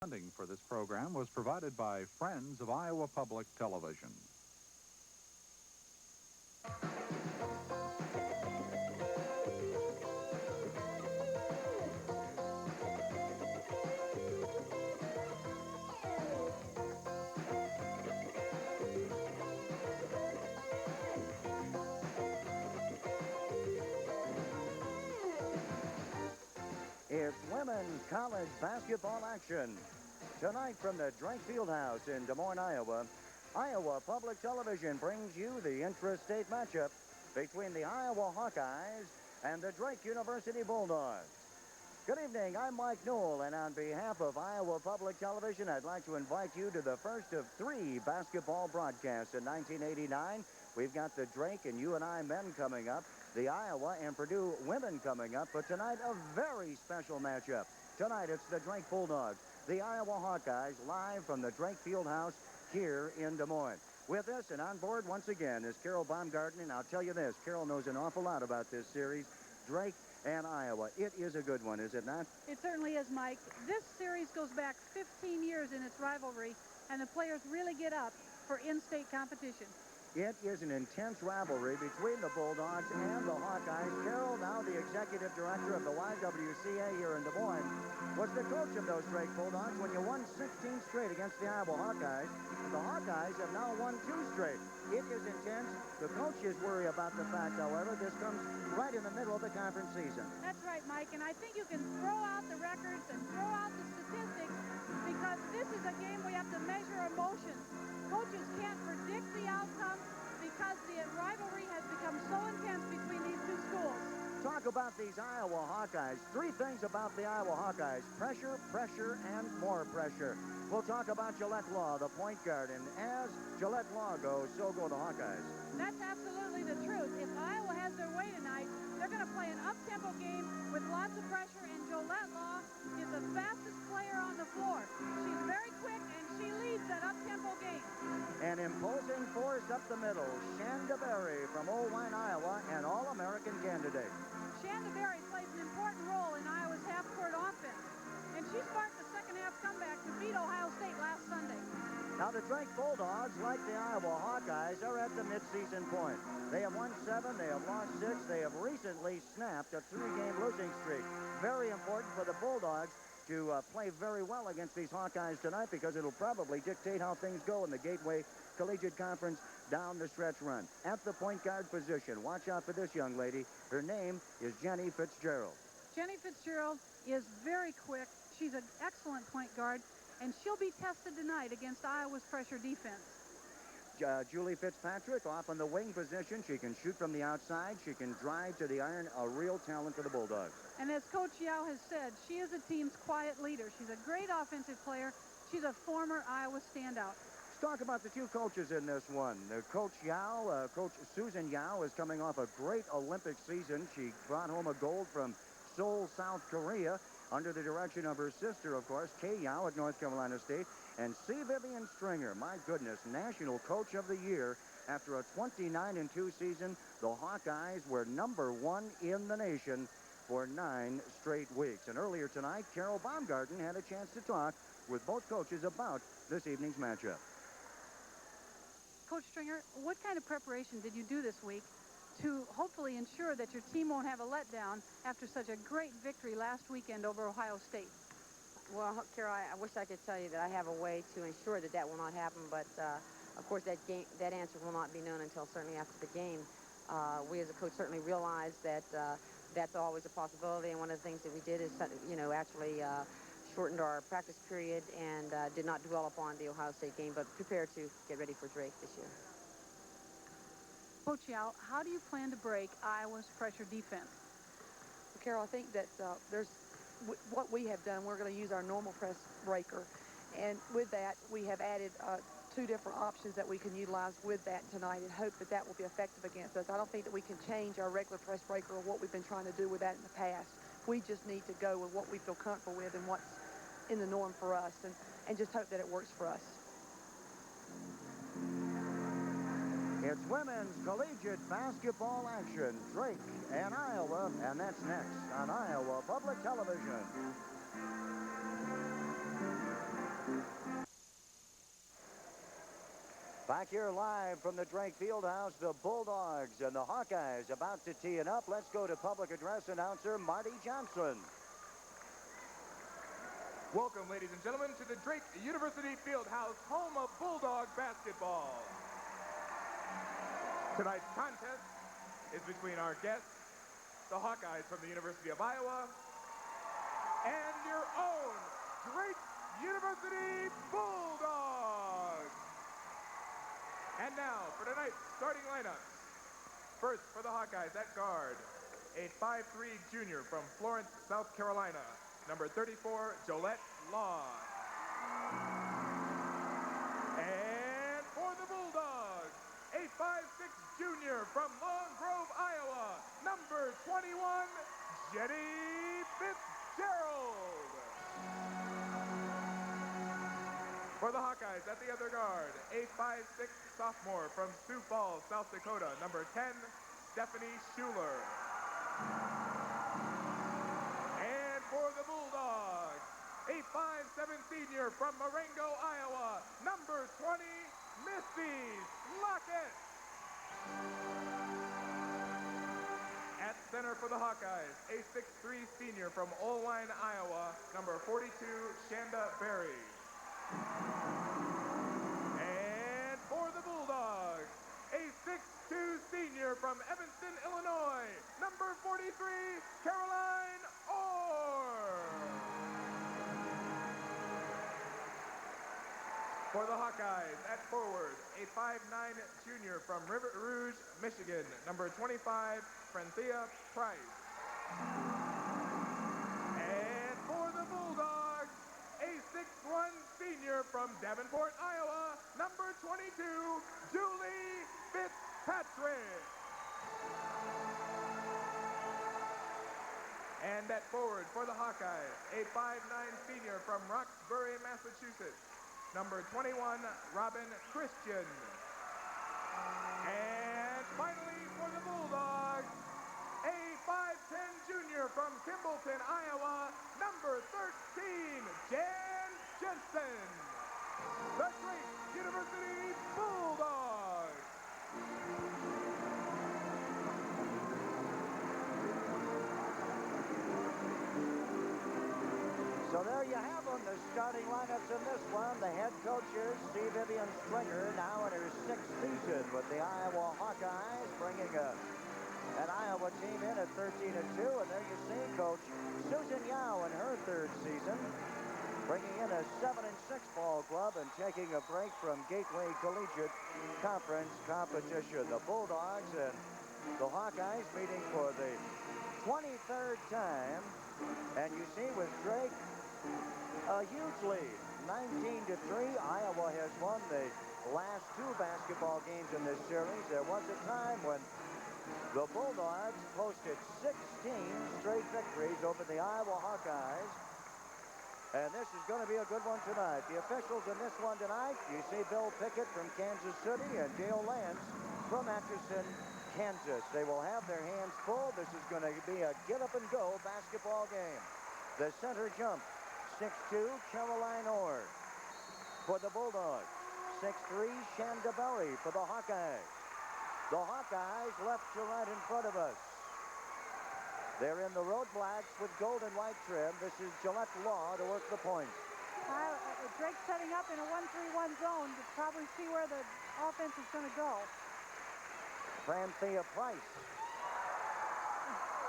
Funding for this program was provided by Friends of Iowa Public Television. It's women's college basketball action. Tonight from the Drake Fieldhouse in Des Moines, Iowa, Iowa Public Television brings you the intra-state matchup between the Iowa Hawkeyes and the Drake University Bulldogs. Good evening, I'm Mike Newell, and on behalf of Iowa Public Television, I'd like to invite you to the first of 3 basketball broadcasts in 1989. We've got the Drake and UNI men coming up, the Iowa and Purdue women coming up, but tonight a very special matchup. Tonight it's the Drake Bulldogs, the Iowa Hawkeyes, live from the Drake Fieldhouse here in Des Moines. With us and on board once again is Carol Baumgarten, and I'll tell you this, Carol knows an awful lot about this series, Drake and Iowa. It is a good one, is it not? It certainly is, Mike. This series goes back 15 years in its rivalry, and the players really get up for in-state competition. It is an intense rivalry between the Bulldogs and the Hawkeyes. Carol, now the executive director of the YWCA here in Des Moines, was the coach of those Drake Bulldogs when you won 16 straight against the Iowa Hawkeyes. The Hawkeyes have now won 2 straight. It is intense. The coaches worry about the fact, however, this comes right in the middle of the conference season. That's right, Mike, and I think you can throw out the records and throw out the statistics because this is a game we have to measure emotions. Coaches can't predict the outcome because the rivalry has become so intense between these two schools. Talk about these Iowa Hawkeyes. 3 things about the Iowa Hawkeyes: pressure, pressure, and more pressure. We'll talk about Gillette Law, the point guard, and as Gillette Law goes, so go the Hawkeyes. That's absolutely the truth. If Iowa has their way tonight, they're going to play an up-tempo game with lots of pressure, and Gillette Law is the fastest player on the floor. She's very quick, and she leads that up-tempo game. An imposing force up the middle, Shanda Berry from Old Line, Iowa, an All-American candidate. Shanda Berry plays an important role in Iowa's half-court offense, and she sparked the second-half comeback to beat Ohio State last Sunday. Now the Drake Bulldogs, like the Iowa Hawkeyes, are at the midseason point. They have won 7, they have lost 6, they have recently snapped a 3-game losing streak. Very important for the Bulldogs to play very well against these Hawkeyes tonight because it'll probably dictate how things go in the Gateway Collegiate Conference down the stretch run. At the point guard position, watch out for this young lady. Her name is Jenni Fitzgerald. Jenni Fitzgerald is very quick. She's an excellent point guard, and she'll be tested tonight against Iowa's pressure defense. Julie Fitzpatrick off on the wing position. She can shoot from the outside. She can drive to the iron. A real talent for the Bulldogs. And as Coach Yao has said, she is the team's quiet leader. She's a great offensive player. She's a former Iowa standout. Let's talk about the 2 coaches in this one. Coach Yao, Coach Susan Yao, is coming off a great Olympic season. She brought home a gold from Seoul, South Korea, under the direction of her sister, of course, Kay Yao at North Carolina State. And C. Vivian Stringer, my goodness, National Coach of the Year. After a 29-2 season, the Hawkeyes were #1 in the nation for 9 straight weeks. And earlier tonight, Carol Baumgarten had a chance to talk with both coaches about this evening's matchup. Coach Stringer, what kind of preparation did you do this week to hopefully ensure that your team won't have a letdown after such a great victory last weekend over Ohio State? Well, Carol, I wish I could tell you that I have a way to ensure that that will not happen, but of course that answer will not be known until certainly after the game. We as a coach certainly realize that that's always a possibility, and one of the things that we did is, actually shortened our practice period and did not dwell upon the Ohio State game, but prepared to get ready for Drake this year. Coach Yao, how do you plan to break Iowa's pressure defense? Well, Carol, I think that what we have done, we're going to use our normal press breaker. And with that, we have added 2 different options that we can utilize with that tonight and hope that that will be effective against us. I don't think that we can change our regular press breaker or what we've been trying to do with that in the past. We just need to go with what we feel comfortable with and what's in the norm for us and just hope that it works for us. It's women's collegiate basketball action, Drake and Iowa, and that's next on Iowa Public Television. Back here live from the Drake Fieldhouse, the Bulldogs and the Hawkeyes about to tee it up. Let's go to public address announcer Marty Johnson. Welcome, ladies and gentlemen, to the Drake University Fieldhouse, home of Bulldog basketball. Tonight's contest is between our guests, the Hawkeyes from the University of Iowa, and your own Drake University Bulldogs. And now for tonight's starting lineups. First for the Hawkeyes at guard, a 5'3" junior from Florence, South Carolina, number 34, Jolette Law. And for the Bulldogs, a 5'6" junior from Long Grove, Iowa, number 21, Jenni Fitzgerald. For the Hawkeyes at the other guard, a 5'6" sophomore from Sioux Falls, South Dakota, number 10, Stephanie Schuler. And for the Bulldogs, a 5'7" senior from Marengo, Iowa, number 20, Missy Slockett. At center for the Hawkeyes, a 6'3" senior from Oelwein, Iowa, number 42, Shanda Berry. And for the Bulldogs, a 6'2" senior from Evanston, Illinois, number 43, Caroline Orr. For the Hawkeyes, at forward, a 5'9" junior from River Rouge, Michigan, number 25, Franthea Price. And for the Bulldogs, a 6'1" senior from Davenport, Iowa, number 22, Julie Fitzpatrick. And at forward for the Hawkeyes, a 5'9" senior from Roxbury, Massachusetts, number 21, Robin Christian. And finally for the Bulldogs, a 5'10" junior from Kimballton, Iowa, number 13, Jan Jensen. The Drake University Bulldogs. So there you have them, the starting lineups in this one. The head coaches, C. Vivian Stringer, now in her 6th season with the Iowa Hawkeyes, bringing an Iowa team in at 13-2. And there you see Coach Susan Yao in her 3rd season, bringing in a 7-6 ball club and taking a break from Gateway Collegiate Conference competition. The Bulldogs and the Hawkeyes meeting for the 23rd time. And you see with Drake, a huge lead, 19-3. Iowa has won the last 2 basketball games in this series. There was a time when the Bulldogs posted 16 straight victories over the Iowa Hawkeyes. And this is going to be a good one tonight. The officials in this one tonight, you see Bill Pickett from Kansas City and Dale Lance from Atchison, Kansas. They will have their hands full. This is going to be a get-up-and-go basketball game. The center jump, 6'2", Caroline Orr for the Bulldogs. 6'3", Shanda Berry for the Hawkeyes. The Hawkeyes left to right in front of us. They're in the road blacks with gold and white trim. This is Gillette Law to work the point. Drake setting up in a 1-3-1 zone to probably see where the offense is going to go. Franthea Price.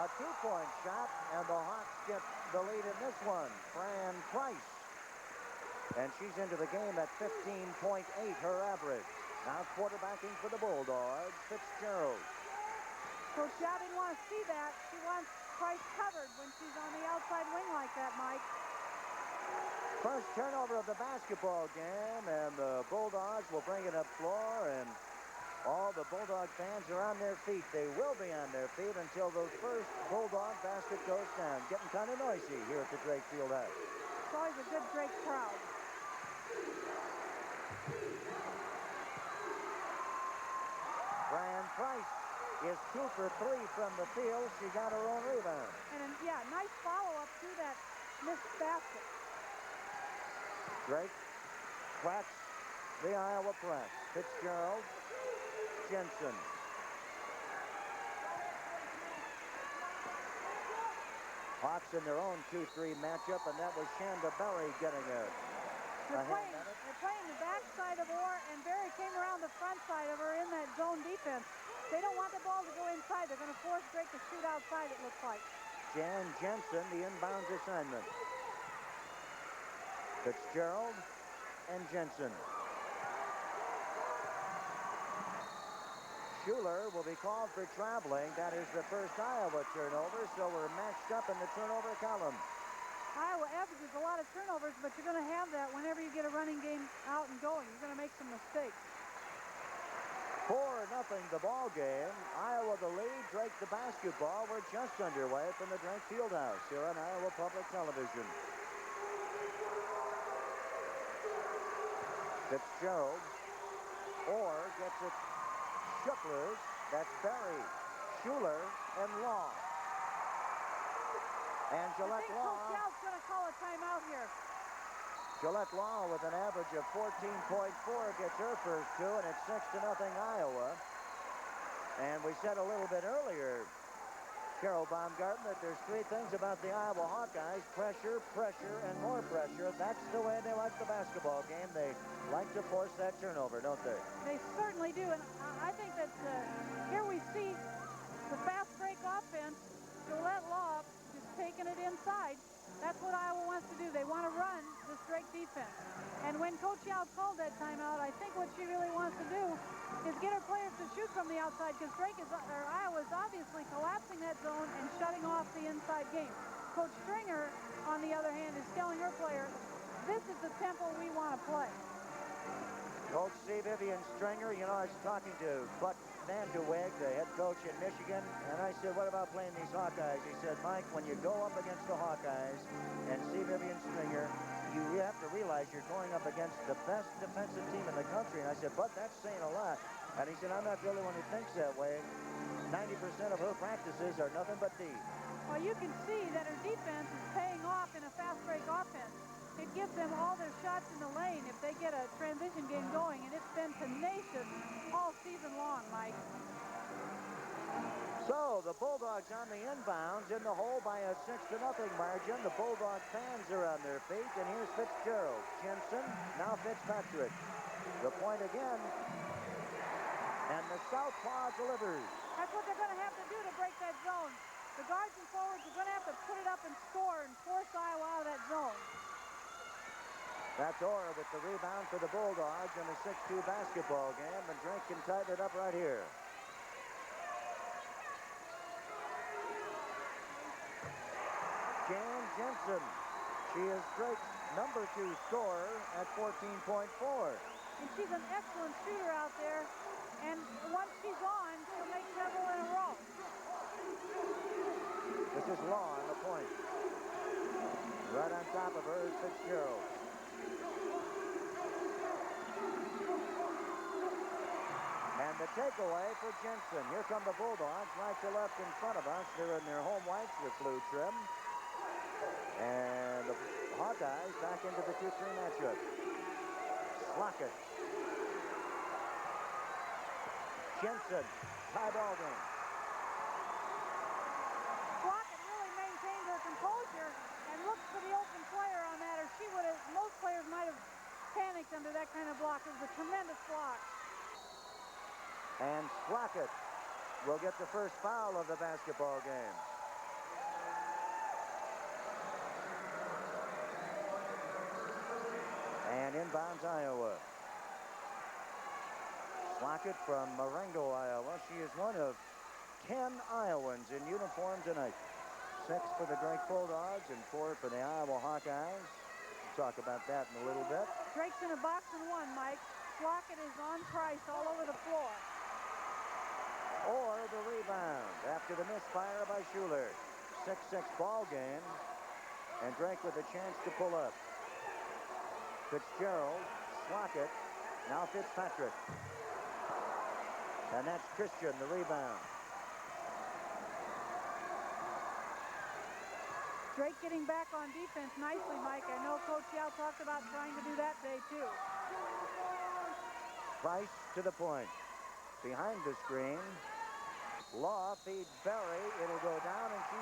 A 2-point shot, and the Hawks get the lead in this one. Fran Price. And she's into the game at 15.8, her average. Now quarterbacking for the Bulldogs, Fitzgerald. Coach Yao didn't want to see that. She wants Price covered when she's on the outside wing like that, Mike. First turnover of the basketball game, and the Bulldogs will bring it up floor, and all the Bulldog fans are on their feet. They will be on their feet until the first Bulldog basket goes down. Getting kind of noisy here at the Drake Fieldhouse. It's always a good Drake crowd. Fran Price is 2 for 3 from the field. She got her own rebound. And yeah, nice follow-up to that missed basket. Drake, Kratz the Iowa press. Fitzgerald, Jensen. Hawks in their own 2-3 matchup, and that was Shanda Berry getting it. They're playing the backside of Orr, and Berry came around the front side of her in that zone defense. They don't want the ball to go inside. They're going to force Drake to shoot outside, it looks like. Jan Jensen, the inbounds assignment. Fitzgerald and Jensen. Schuler will be called for traveling. That is the first Iowa turnover, so we're matched up in the turnover column. Iowa averages a lot of turnovers, but you're going to have that whenever you get a running game out and going. You're going to make some mistakes. 4-0 the ball game. Iowa the lead. Drake the basketball. We're just underway from the Drake Fieldhouse here on Iowa Public Television. Fitzgerald. Orr gets it shook loose. That's Berry, Schuler, and Law. And Gillette Law. Coach Yow's going to call a timeout here. Gillette Law with an average of 14.4 gets her first two, and it's 6-0 Iowa. And we said a little bit earlier, Carol Baumgarten, that there's three things about the Iowa Hawkeyes: pressure, pressure, and more pressure. That's the way they like the basketball game. They like to force that turnover, don't they? They certainly do, and I think that here we see the fast break offense. Gillette Law is taking it inside. That's what Iowa wants to do. They want to run this Drake defense. And when Coach Yow called that timeout, I think what she really wants to do is get her players to shoot from the outside, because Iowa is obviously collapsing that zone and shutting off the inside game. Coach Stringer, on the other hand, is telling her players, this is the tempo we want to play. Coach C. Vivian Stringer, you know, I was talking to Buck Vandeweghe, the head coach in Michigan, and I said, what about playing these Hawkeyes? He said, Mike, when you go up against the Hawkeyes and C. Vivian Stringer, you have to realize you're going up against the best defensive team in the country. And I said, but that's saying a lot. And he said, I'm not the only one who thinks that way. 90% of her practices are nothing but D. Well, you can see that her defense is paying off in a fast break offense. It gives them all their shots in the lane if they get a transition game going, and it's been tenacious all season long, Mike. So the Bulldogs on the inbounds in the hole by a 6-0 margin. The Bulldog fans are on their feet, and here's Fitzgerald. Jensen, now Fitzpatrick. The point again, and the southpaw delivers. That's what they're going to have to do to break that zone. The guards and forwards are going to have to put it up and score and force Iowa out of that zone. That's Orr with the rebound for the Bulldogs in a 6-2 basketball game, and Drake can tighten it up right here. Jan Jensen. She is Drake's number 2 scorer at 14.4. And she's an excellent shooter out there, and once she's on, she'll make several in a row. This is Law on the point. Right on top of her is Fitzgerald. And the takeaway for Jensen. Here come the Bulldogs right to left in front of us. They're in their home whites with blue trim. And the Hawkeyes back into the 2-3 matchup. Slockett. Jensen. Tie ball game. Slockett really maintained her composure and looked for the open player on that, or she would have, most players might have panicked under that kind of block. It was a tremendous block. And Slockett will get the first foul of the basketball game. And inbounds Iowa. Slockett from Marengo, Iowa. She is one of 10 Iowans in uniform tonight. 6 for the Drake Bulldogs and 4 for the Iowa Hawkeyes. We'll talk about that in a little bit. Drake's in a box and one, Mike. Slockett is on Price all over the floor. Or the rebound after the misfire by Schuler. 6-6 ball game. And Drake with a chance to pull up. Fitzgerald, Slockett, now Fitzpatrick. And that's Christian, the rebound. Drake getting back on defense nicely, Mike. I know Coach Yow talked about trying to do that today, too. Price to the point. Behind the screen, Law feeds Berry. It'll go down, and she